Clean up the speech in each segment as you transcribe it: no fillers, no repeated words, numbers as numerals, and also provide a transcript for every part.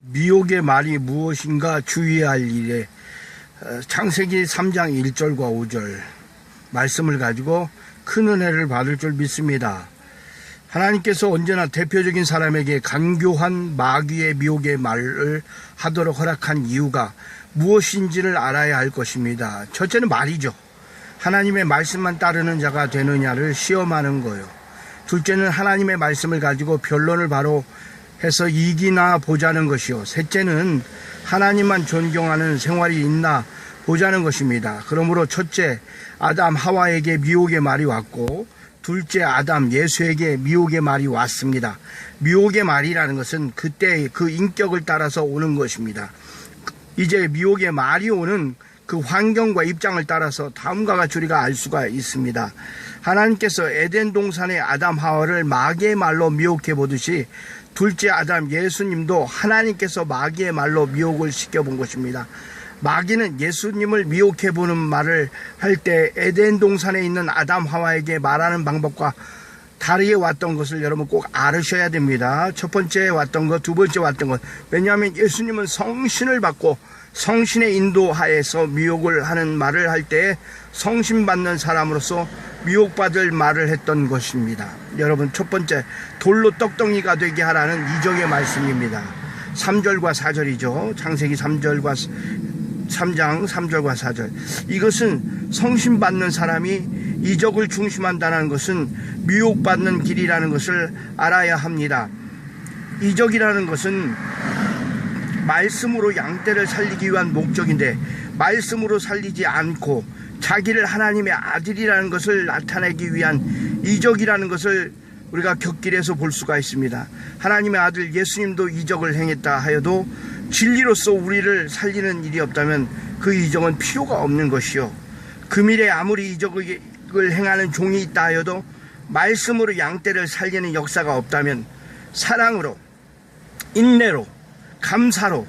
미혹의 말이 무엇인가 주의할 일에 창세기 3장 1절과 5절 말씀을 가지고 큰 은혜를 받을 줄 믿습니다. 하나님께서 언제나 대표적인 사람에게 간교한 마귀의 미혹의 말을 하도록 허락한 이유가 무엇인지를 알아야 할 것입니다. 첫째는 말이죠. 하나님의 말씀만 따르는 자가 되느냐를 시험하는 거예요. 둘째는 하나님의 말씀을 가지고 변론을 바로 해서 이기나 보자는 것이요. 셋째는 하나님만 존경하는 생활이 있나 보자는 것입니다. 그러므로 첫째 아담 하와에게 미혹의 말이 왔고, 둘째 아담 예수에게 미혹의 말이 왔습니다. 미혹의 말이라는 것은 그때 그 인격을 따라서 오는 것입니다. 이제 미혹의 말이 오는 그 환경과 입장을 따라서 다음과 같이 우리가 알 수가 있습니다. 하나님께서 에덴 동산의 아담 하와를 마귀의 말로 미혹해 보듯이 둘째 아담 예수님도 하나님께서 마귀의 말로 미혹을 시켜본 것입니다. 마귀는 예수님을 미혹해 보는 말을 할 때 에덴 동산에 있는 아담 하와에게 말하는 방법과 다르게 왔던 것을 여러분 꼭 알으셔야 됩니다. 첫 번째 왔던 것, 두 번째 왔던 것. 왜냐하면 예수님은 성신을 받고 성신의 인도하에서 미혹을 하는 말을 할 때 성신 받는 사람으로서 미혹받을 말을 했던 것입니다. 여러분, 첫 번째 돌로 떡덩이가 되게 하라는 이적의 말씀입니다. 3절과 4절이죠. 창세기 3장 3절과 4절. 이것은 성신 받는 사람이 이적을 중심한다는 것은 미혹받는 길이라는 것을 알아야 합니다. 이적이라는 것은 말씀으로 양떼를 살리기 위한 목적인데, 말씀으로 살리지 않고 자기를 하나님의 아들이라는 것을 나타내기 위한 이적이라는 것을 우리가 곁길에서 볼 수가 있습니다. 하나님의 아들 예수님도 이적을 행했다 하여도 진리로서 우리를 살리는 일이 없다면 그 이적은 필요가 없는 것이요. 금일에 아무리 이적을 행하는 종이 있다 하여도 말씀으로 양떼를 살리는 역사가 없다면 사랑으로, 인내로, 감사로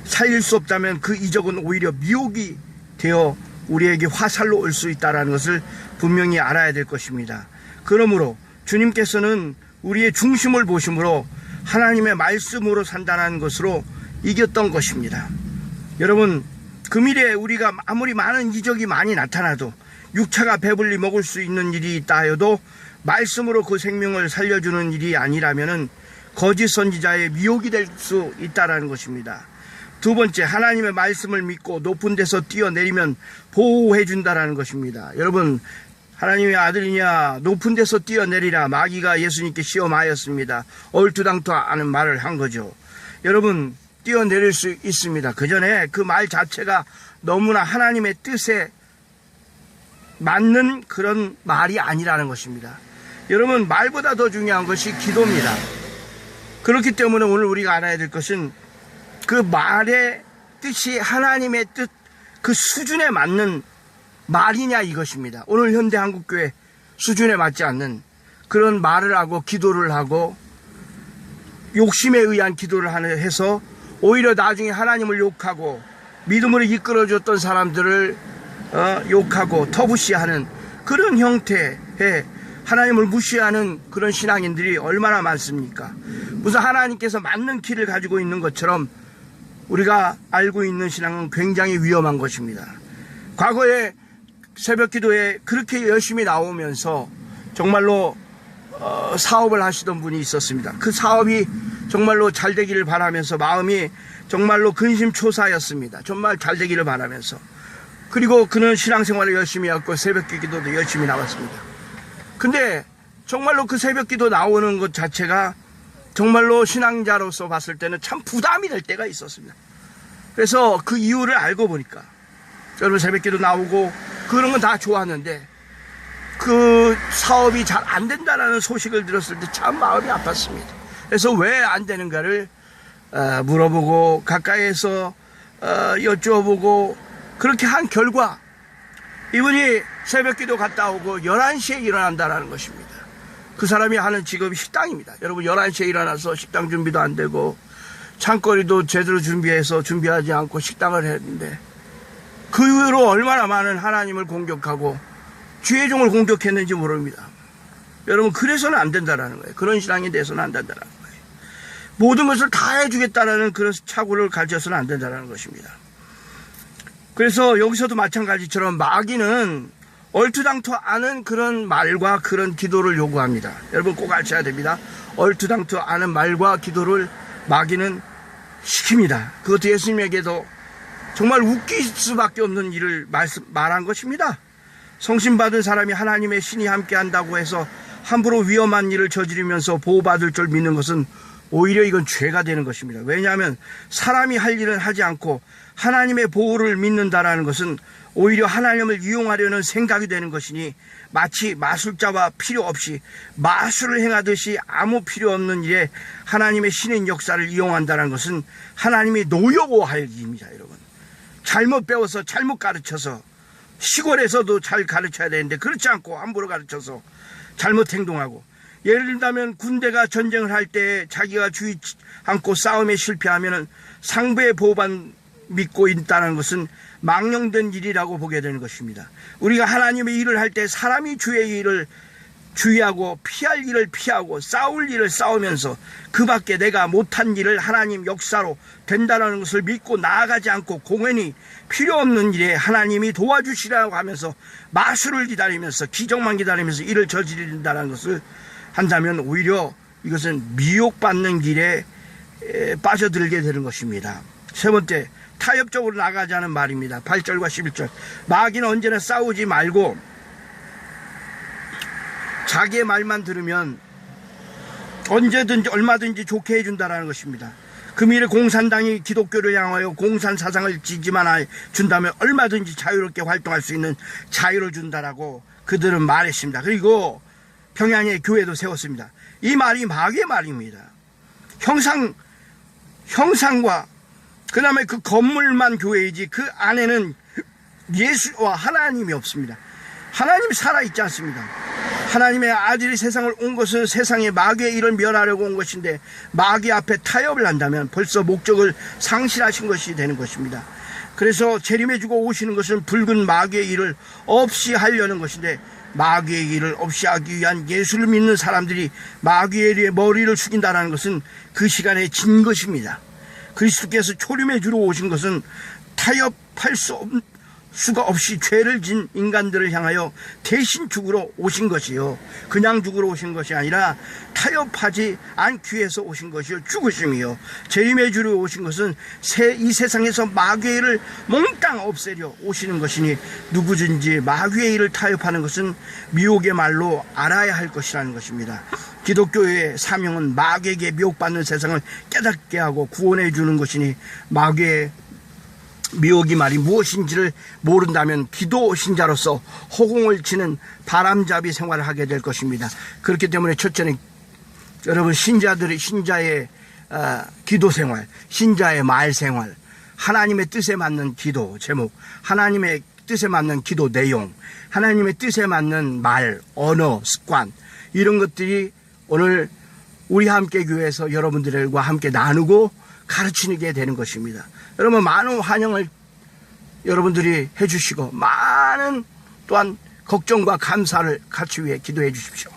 살릴 수 없다면 그 이적은 오히려 미혹이 되어 우리에게 화살로 올 수 있다는 것을 분명히 알아야 될 것입니다. 그러므로 주님께서는 우리의 중심을 보심으로 하나님의 말씀으로 산다는 것으로 이겼던 것입니다. 여러분, 금일에 우리가 아무리 많은 이적이 많이 나타나도 육체가 배불리 먹을 수 있는 일이 있다 하여도 말씀으로 그 생명을 살려주는 일이 아니라면은 거짓 선지자의 미혹이 될 수 있다는 것입니다. 두 번째, 하나님의 말씀을 믿고 높은 데서 뛰어내리면 보호해 준다는 것입니다. 여러분, 하나님의 아들이냐, 높은 데서 뛰어내리라. 마귀가 예수님께 시험하였습니다. 얼토당토하는 말을 한 거죠. 여러분, 뛰어내릴 수 있습니다. 그 전에 그 말 자체가 너무나 하나님의 뜻에 맞는 그런 말이 아니라는 것입니다. 여러분, 말보다 더 중요한 것이 기도입니다. 그렇기 때문에 오늘 우리가 알아야 될 것은 그 말의 뜻이 하나님의 뜻, 그 수준에 맞는 말이냐 이것입니다. 오늘 현대 한국교회 수준에 맞지 않는 그런 말을 하고 기도를 하고 욕심에 의한 기도를 해서 오히려 나중에 하나님을 욕하고 믿음으로 이끌어줬던 사람들을 욕하고 터부시하는 그런 형태의 하나님을 무시하는 그런 신앙인들이 얼마나 많습니까? 무슨 하나님께서 맞는 길을 가지고 있는 것처럼 우리가 알고 있는 신앙은 굉장히 위험한 것입니다. 과거에 새벽 기도에 그렇게 열심히 나오면서 정말로 사업을 하시던 분이 있었습니다. 그 사업이 정말로 잘 되기를 바라면서 마음이 정말로 근심초사였습니다. 정말 잘 되기를 바라면서. 그리고 그는 신앙생활을 열심히 했고 새벽 기도도 열심히 나왔습니다. 근데 정말로 그 새벽 기도 나오는 것 자체가 정말로 신앙자로서 봤을 때는 참 부담이 될 때가 있었습니다. 그래서 그 이유를 알고 보니까 여러분, 새벽 기도 나오고 그런 건 다 좋았는데 그 사업이 잘 안 된다는 소식을 들었을 때 참 마음이 아팠습니다. 그래서 왜 안 되는가를 물어보고 가까이에서 여쭈어보고 그렇게 한 결과 이분이 새벽 기도 갔다 오고 11시에 일어난다는 것입니다. 그 사람이 하는 직업이 식당입니다. 여러분, 11시에 일어나서 식당 준비도 안 되고 창거리도 제대로 준비하지 않고 식당을 했는데 그 이후로 얼마나 많은 하나님을 공격하고 주의 종을 공격했는지 모릅니다. 여러분, 그래서는 안 된다는 거예요. 그런 신앙이 돼서는 안 된다는 거예요. 모든 것을 다 해주겠다라는 그런 착오를 가져서는 안 된다는 것입니다. 그래서 여기서도 마찬가지처럼 마귀는 얼토당토 않은 그런 말과 그런 기도를 요구합니다. 여러분 꼭 아셔야 됩니다. 얼토당토 않은 말과 기도를 마귀는 시킵니다. 그것도 예수님에게도 정말 웃길 수밖에 없는 일을 말한 것입니다. 성신받은 사람이 하나님의 신이 함께 한다고 해서 함부로 위험한 일을 저지르면서 보호받을 줄 믿는 것은 오히려 이건 죄가 되는 것입니다. 왜냐하면 사람이 할 일은 하지 않고 하나님의 보호를 믿는다라는 것은 오히려 하나님을 이용하려는 생각이 되는 것이니 마치 마술자와 필요 없이 마술을 행하듯이 아무 필요 없는 일에 하나님의 신인 역사를 이용한다는 것은 하나님이 노여워할 일입니다. 여러분, 잘못 배워서 잘못 가르쳐서 시골에서도 잘 가르쳐야 되는데 그렇지 않고 함부로 가르쳐서 잘못 행동하고, 예를 들자면 군대가 전쟁을 할 때 자기가 주의 않고 싸움에 실패하면 상부의 보호만 믿고 있다는 것은 망령된 일이라고 보게 되는 것입니다. 우리가 하나님의 일을 할 때 사람이 주의 일을 주의하고 피할 일을 피하고 싸울 일을 싸우면서 그 밖에 내가 못한 일을 하나님 역사로 된다는 것을 믿고 나아가지 않고 공연히 필요 없는 일에 하나님이 도와주시라고 하면서 마술을 기다리면서 기적만 기다리면서 일을 저지른다는 것을 한다면 오히려 이것은 미혹받는 길에 빠져들게 되는 것입니다. 세 번째, 타협적으로 나가자는 말입니다. 8절과 11절. 마귀는 언제나 싸우지 말고 자기의 말만 들으면 언제든지 얼마든지 좋게 해준다는 것입니다. 금일에 공산당이 기독교를 향하여 공산 사상을 지지만 준다면 얼마든지 자유롭게 활동할 수 있는 자유를 준다라고 그들은 말했습니다. 그리고 평양에 교회도 세웠습니다. 이 말이 마귀의 말입니다. 형상과 그 다음에 그 건물만 교회이지 그 안에는 예수와 하나님이 없습니다. 하나님이 살아있지 않습니다. 하나님의 아들이 세상을 온 것은 세상에 마귀의 일을 멸하려고 온 것인데 마귀 앞에 타협을 한다면 벌써 목적을 상실하신 것이 되는 것입니다. 그래서 재림해주고 오시는 것은 붉은 마귀의 일을 없이 하려는 것인데 마귀의 일을 없이 하기 위한 예수를 믿는 사람들이 마귀의 일에 머리를 숙인다는 것은 그 시간에 진 것입니다. 그리스도께서 초림해 주러 오신 것은 타협할 수가 없이 죄를 진 인간들을 향하여 대신 죽으러 오신 것이요, 그냥 죽으러 오신 것이 아니라 타협하지 않기 위해서 오신 것이요 죽으심이요 재림해 주러 오신 것은 이 세상에서 마귀의 일을 몽땅 없애려 오시는 것이니 누구든지 마귀의 일을 타협하는 것은 미혹의 말로 알아야 할 것이라는 것입니다. 기독교의 사명은 마귀에게 미혹받는 세상을 깨닫게 하고 구원해 주는 것이니 마귀의 미혹이 말이 무엇인지를 모른다면 기도 신자로서 허공을 치는 바람잡이 생활을 하게 될 것입니다. 그렇기 때문에 첫째는 여러분 신자의 기도 생활, 신자의 말 생활, 하나님의 뜻에 맞는 기도 제목, 하나님의 뜻에 맞는 기도 내용, 하나님의 뜻에 맞는 말, 언어, 습관, 이런 것들이 오늘 우리 함께 교회에서 여러분들과 함께 나누고 가르치게 되는 것입니다. 여러분 많은 환영을 여러분들이 해주시고 많은 또한 걱정과 감사를 같이 위해 기도해 주십시오.